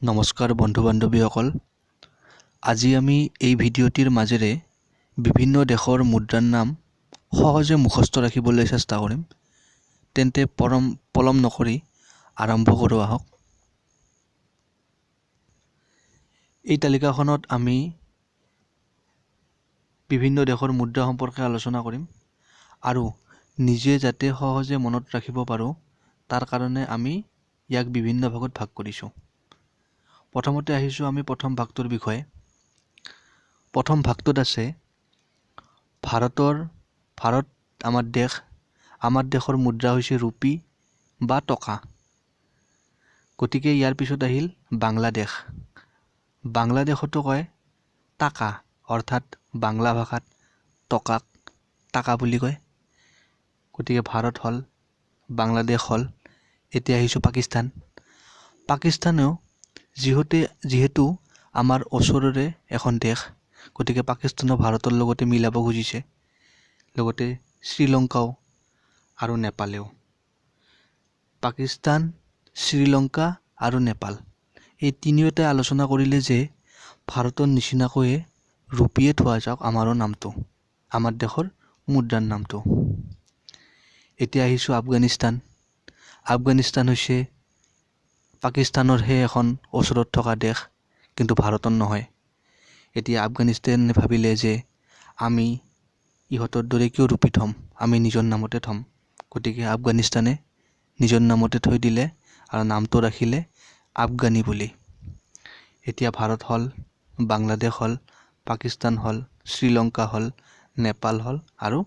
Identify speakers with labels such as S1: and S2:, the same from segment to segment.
S1: নমস্কাৰ বন্ধু বান্ধৱীসকল, আজি আমি এই ভিডিঅ'টিৰ মাজেৰে বিভিন্ন দেশৰ মুদ্ৰাৰ নাম সহজে মুখস্থ ৰাখিবলৈ চেষ্টা কৰিম। তেন্তে পলম নকৰি আৰম্ভ কৰোঁ আহক। এই তালিকাখনত আমি বিভিন্ন দেশৰ মুদ্ৰা সম্পৰ্কে আলোচনা কৰিম আৰু নিজে যাতে সহজে মনত ৰাখিব পাৰোঁ তাৰ কাৰণে আমি ইয়াক বিভিন্ন ভাগত ভাগ কৰিছোঁ। প্ৰথমতে আহিছোঁ আমি প্ৰথম ভাগটোৰ বিষয়ে। প্ৰথম ভাগটোত আছে ভাৰত আমাৰ দেশৰ মুদ্ৰা হৈছে ৰূপী বা টকা। গতিকে ইয়াৰ পিছত আহিল বাংলাদেশ। বাংলাদেশতো কয় টাকা, অৰ্থাৎ বাংলা ভাষাত টকাক টাকা বুলি কয়। গতিকে ভাৰত হ'ল, বাংলাদেশ হ'ল। এতিয়া আহিছোঁ পাকিস্তান। পাকিস্তানেও যিহেতু আমাৰ ওচৰৰে এখন দেশ, গতিকে পাকিস্তানো ভাৰতৰ লগতে মিলাব খুজিছে, লগতে শ্ৰীলংকাও আৰু নেপালেও। পাকিস্তান, শ্ৰীলংকা আৰু নেপাল এই তিনিওটাই আলোচনা কৰিলে যে ভাৰতৰ নিচিনাকৈয়ে ৰূপীয়ে থোৱা যাওক আমাৰো নামটো, আমাৰ দেশৰ মুদ্ৰাৰ নামটো। এতিয়া আহিছোঁ আফগানিস্তান। আফগানিস্তান হৈছে পাকিস্তানৰহে এখন ওচৰত থকা দেশ, কিন্তু ভাৰতৰ নহয়। এতিয়া আফগানিস্তানে ভাবিলে যে আমি ইহঁতৰ দৰে কিয় ৰূপী থ'ম, আমি নিজৰ নামতে থ'ম। গতিকে আফগানিস্তানে নিজৰ নামতে থৈ দিলে আৰু নামটো ৰাখিলে আফগানী বুলি। এতিয়া ভাৰত হ'ল, বাংলাদেশ হ'ল, পাকিস্তান হ'ল, শ্ৰীলংকা হ'ল, নেপাল হ'ল আৰু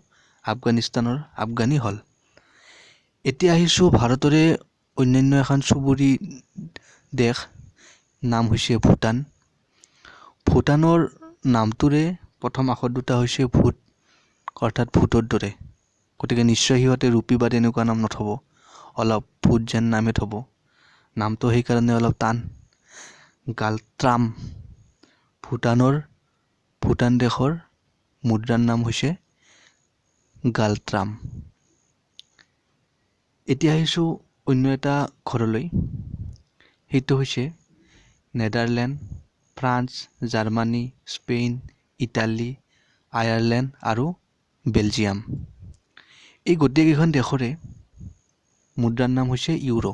S1: আফগানিস্তানৰ আফগানী হ'ল। এতিয়া আহিছোঁ ভাৰতৰে অন্যান্য এখন চুবুৰী দেশ, নাম হৈছে ভূটান। ভূটানৰ নামটোৰে প্ৰথম আখৰ দুটা হৈছে ভূত, অৰ্থাৎ ভূতৰ দৰে। গতিকে নিশ্চয় সিহঁতে ৰূপী বা তেনেকুৱা নাম নথ'ব, অলপ ভূত যেন নামে থ'ব। নামটো সেইকাৰণে অলপ টান, গালট্ৰাম। ভূটান দেশৰ মুদ্ৰাৰ নাম হৈছে গালট্ৰাম। এতিয়া আহিছোঁ অন্য এটা ঘৰলৈ, সেইটো হৈছে Netherlands, France, Germany, Spain, Italy, Ireland আৰু বেলজিয়াম। এই গোটেইকেইখন দেশৰে মুদ্ৰাৰ নাম হৈছে ইউৰো।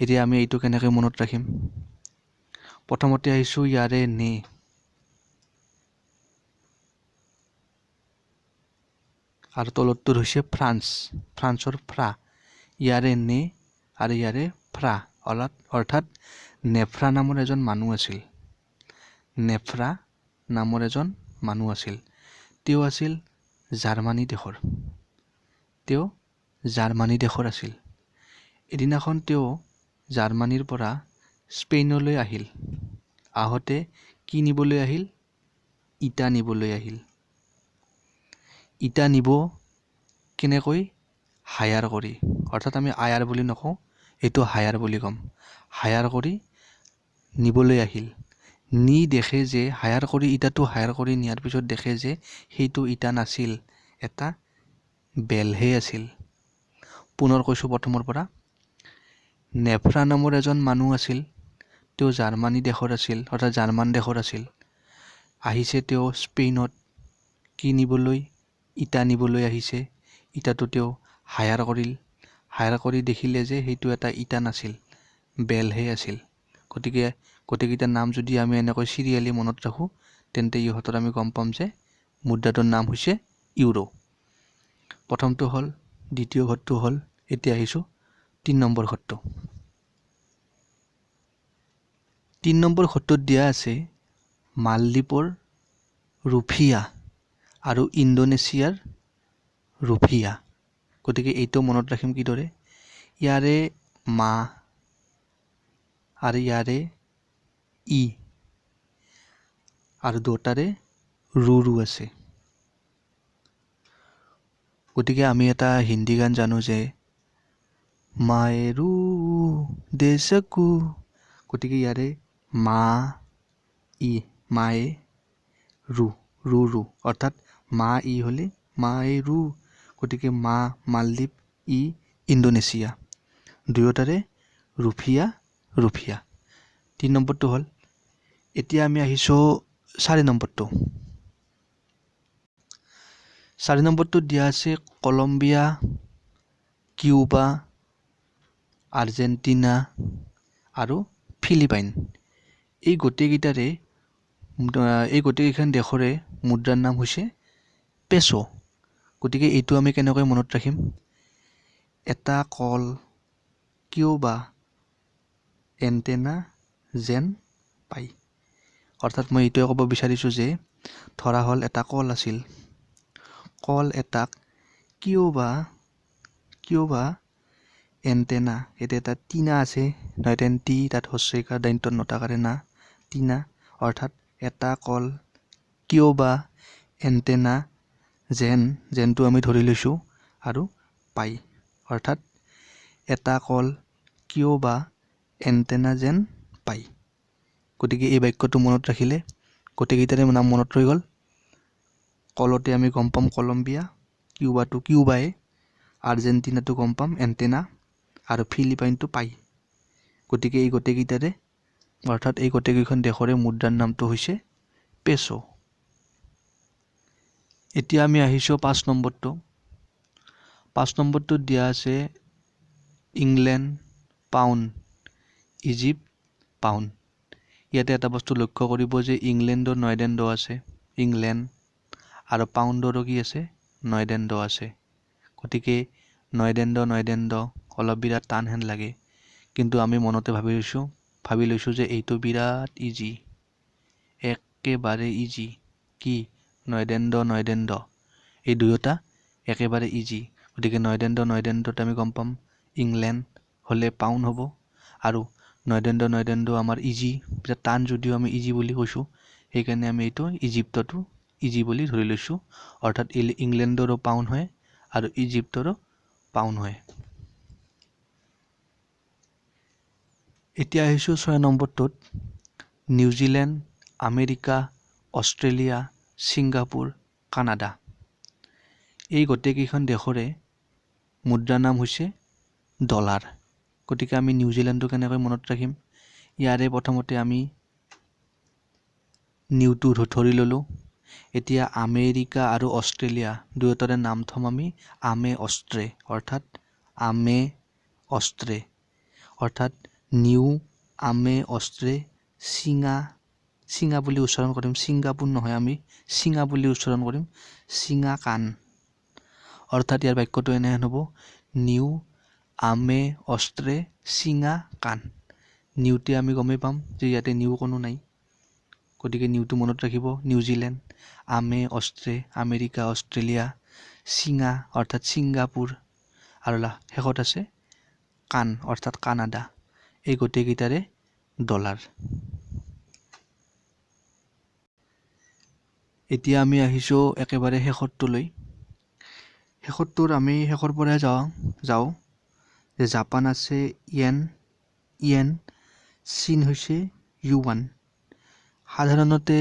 S1: এতিয়া আমি এইটো কেনেকৈ মনত ৰাখিম? প্ৰথমতে আহিছোঁ ইয়াৰে নে। আৰু তলতটোৰ হৈছে ফ্ৰান্স, ফ্ৰান্সৰ ফ্ৰা। ইয়াৰে নে আৰু ইয়াৰে ফ্ৰা, অৰ্থাৎ নেফ্ৰা নামৰ এজন মানুহ আছিল। নেফ্ৰা নামৰ এজন মানুহ আছিল। তেওঁ আছিল জাৰ্মানী দেশৰ আছিল। এদিনাখন তেওঁ জাৰ্মানীৰ পৰা স্পেইনলৈ আহিল। আহোঁতে কি নিবলৈ আহিল? ইটা নিবলৈ আহিল। ইটা নিব কেনেকৈ? হায়াৰ কৰি, অৰ্থাৎ আমি আয়াৰ বুলি নকওঁ, এইটো হায়াৰ বুলি ক'ম। হায়াৰ কৰি নিবলৈ আহিল। নি দেখে যে ইটাটো হায়াৰ কৰি নিয়াৰ পিছত দেখে যে সেইটো ইটা নাছিল, এটা বেলহে আছিল। পুনৰ কৈছোঁ প্ৰথমৰ পৰা। নেফ্ৰা নামৰ এজন মানুহ আছিল। তেওঁ জাৰ্মানী দেশৰ আছিল, অৰ্থাৎ জাৰ্মান দেশৰ আছিল। আহিছে তেওঁ স্পেইনত কি নিবলৈ? ইটা নিবলৈ আহিছে। ইটাটো তেওঁ হায়াৰ কৰিল। হায়াৰ কৰি দেখিলে যে সেইটো এটা ইটা নাছিল, বেলহে আছিল। গতিকে গোটেইকেইটাৰ নাম যদি আমি এনেকৈ চিৰিয়েলি মনত ৰাখোঁ, তেন্তে ইহঁতৰ আমি গম পাম যে মুদ্ৰাটোৰ নাম হৈছে ইউৰো। প্ৰথমটো হ'ল, দ্বিতীয় ঘৰটো হ'ল। এতিয়া আহিছোঁ ৩ নম্বৰ ঘৰটো। ৩ নম্বৰ ঘৰটোত দিয়া আছে মালদ্বীপৰ ৰুফিয়া আৰু ইণ্ডোনেছিয়াৰ ৰুফিয়া। গতিকে এইটো মনত ৰাখিম কিদৰে? ইয়াৰে মা আৰু ইয়াৰে ই আৰু দুটাৰে ৰু আছে। গতিকে আমি এটা হিন্দী গান জানো যে মায়ে ৰু দে সকো। গতিকে ইয়াৰে মা ই, মায়ে ৰু, অৰ্থাৎ মা ই হ'লে মায়ে ৰু। গতিকে মা মালদ্বীপ, ই ইণ্ডোনেছিয়া, দুয়োটাৰে ৰুফিয়া। 3 নম্বৰটো হ'ল এতিয়া আমি আহিছোঁ 4 নম্বৰটো 4 নম্বৰটোত দিয়া আছে কলম্বিয়া কিউবা আৰ্জেণ্টিনা আৰু ফিলিপাইন এই গোটেইকেইখন দেশৰে মুদ্ৰাৰ নাম হৈছে পেছো গতিকে এইটো আমি কেনেকৈ মনত ৰাখিম এটা কল কিউবা এণ্টেনা যেন পাই অৰ্থাৎ মই এইটোৱে ক'ব বিচাৰিছোঁ যে ধৰা হ'ল এটা কল আছিল কল এটাক কিউবা এণ্টেনা এতিয়া এটা টিনা আছে নয়তেন টি তাত হস্যইকাৰ দাইন্তত নটাকাৰে না টিনা অৰ্থাৎ এটা কল কিউবা এণ্টেনা যেনটো আমি ধৰি লৈছোঁ আৰু পাই অৰ্থাৎ এটা কল কিউবা এণ্টেনা যেন পাই গতিকে এই বাক্যটো মনত ৰাখিলে গোটেইকেইটাৰে নাম মনত ৰৈ গ'ল কলতে আমি গম পাম কলম্বিয়া কিউবাটো কিউবাই আৰ্জেণ্টিনাটো গম পাম এণ্টেনা আৰু ফিলিপাইনটো পাই গতিকে এই গোটেইকেইটাৰে অৰ্থাৎ এই গোটেইকেইখন দেশৰে মুদ্ৰাৰ নামটো হৈছে পেছো এতিয়া আমি আহিছোঁ 5 নম্বৰটো 5 নম্বৰটোত দিয়া আছে ইংলেণ্ড পাউণ্ড ইজিপ্ত পাউণ্ড ইয়াতে এটা বস্তু লক্ষ্য কৰিব যে ইংলেণ্ডৰ নয়দেণ্ড আছে ইংলেণ্ড আৰু পাউণ্ডৰো কি আছে নয়দেণ্ড আছে গতিকে নয়দেণ্ড অলপ বিৰাট টান হেন লাগে কিন্তু আমি মনতে ভাবি লৈছোঁ যে এইটো বিৰাট ইজি একেবাৰে ইজি কি নয়দেণ্ড এই দুয়োটা একেবাৰে ইজি গতিকে নয়দেণ্ডত আমি গম পাম ইংলেণ্ড হ'লে পাউণ্ড হ'ব আৰু নয়দেণ্ড আমাৰ ইজি বিৰাট টান যদিও আমি ইজি বুলি কৈছোঁ সেইকাৰণে আমি এইটো ইজিপ্তটো ইজি বুলি ধৰি লৈছোঁ অৰ্থাৎ ইংলেণ্ডৰো পাউণ্ড হয় আৰু ইজিপ্তৰো পাউণ্ড হয় এতিয়া আহিছোঁ 6 নম্বৰটোত New Zealand America Australia Singapore Canada এই গোটেইকেইখন দেশৰে মুদ্ৰাৰ নাম হৈছে ডলাৰ গতিকে আমি নিউজিলেণ্ডটো কেনেকৈ মনত ৰাখিম ইয়াৰে প্ৰথমতে আমি নিউটো ধৰি ল'লোঁ এতিয়া আমেৰিকা আৰু অষ্ট্ৰেলিয়া দুয়োটাৰে নাম থ'ম আমি আমে অষ্ট্ৰে অৰ্থাৎ নিউ আমে অষ্ট্ৰে চিঙা বুলি উচ্চাৰণ কৰিম ছিংগাপুৰ নহয় আমি চিঙা বুলি উচ্চাৰণ কৰিম চিঙা কাণ অৰ্থাৎ ইয়াৰ বাক্যটো এনেহেন হ'ব নিউ আমে অষ্ট্ৰে চিঙা কাণ নিউতে আমি গমেই পাম যে ইয়াতে নিউ কোনো নাই গতিকে নিউটো মনত ৰাখিব নিউজিলেণ্ড আমে অষ্ট্ৰে আমেৰিকা অষ্ট্ৰেলিয়া চিঙা অৰ্থাৎ ছিংগাপুৰ আৰু শেষত আছে কাণ অৰ্থাৎ কানাডা এই গোটেইকেইটাৰে ডলাৰ এতিয়া আমি আহিছোঁ একেবাৰে শেষৰটোৰ আমি শেষৰ পৰাই যাওঁ যে জাপান আছে ইয়েন চীন হৈছে ইউৱান সাধাৰণতে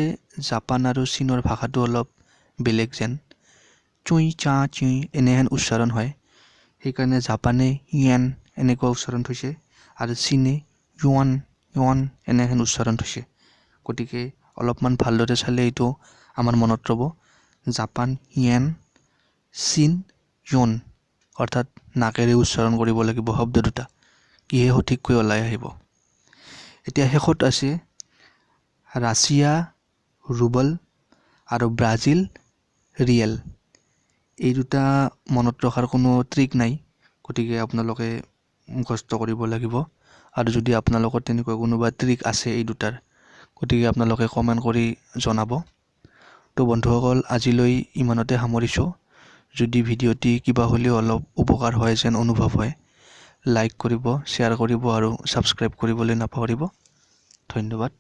S1: জাপান আৰু চীনৰ ভাষাটো অলপ বেলেগ যেন চুই এনেহেন উচ্চাৰণ হয় সেইকাৰণে জাপানে ইয়েন এনেকুৱা উচ্চাৰণ থৈছে আৰু চীনে ইউৱান এনেহেন উচ্চাৰণ থৈছে গতিকে অলপমান ভালদৰে চালে এইটো আমাৰ মনত ৰ'ব জাপান ইয়েন চীন ইউন অৰ্থাৎ নাকেৰে উচ্চাৰণ কৰিব লাগিব শব্দ দুটা কিহে সঠিককৈ ওলাই আহিব এতিয়া শেষত আছে ৰাছিয়া ৰুবল আৰু ব্ৰাজিল ৰিয়েল এই দুটা মনত ৰখাৰ কোনো ট্ৰিক নাই গতিকে আপোনালোকে মুখস্থ কৰিব লাগিব আৰু যদি আপোনালোকৰ তেনেকুৱা কোনোবা ট্ৰিক আছে এই দুটাৰ গতিকে আপোনালোকে কমেণ্ট কৰি জনাব তো বন্ধুসকল আজিলৈ ইমানতে সামৰিছোঁ যদি ভিডিঅ'টি কিবা হ'লেও অলপ উপকাৰ হয় যেন অনুভৱ হয় লাইক কৰিব শ্বেয়াৰ কৰিব আৰু ছাবস্ক্ৰাইব কৰিবলৈ নাপাহৰিব ধন্যবাদ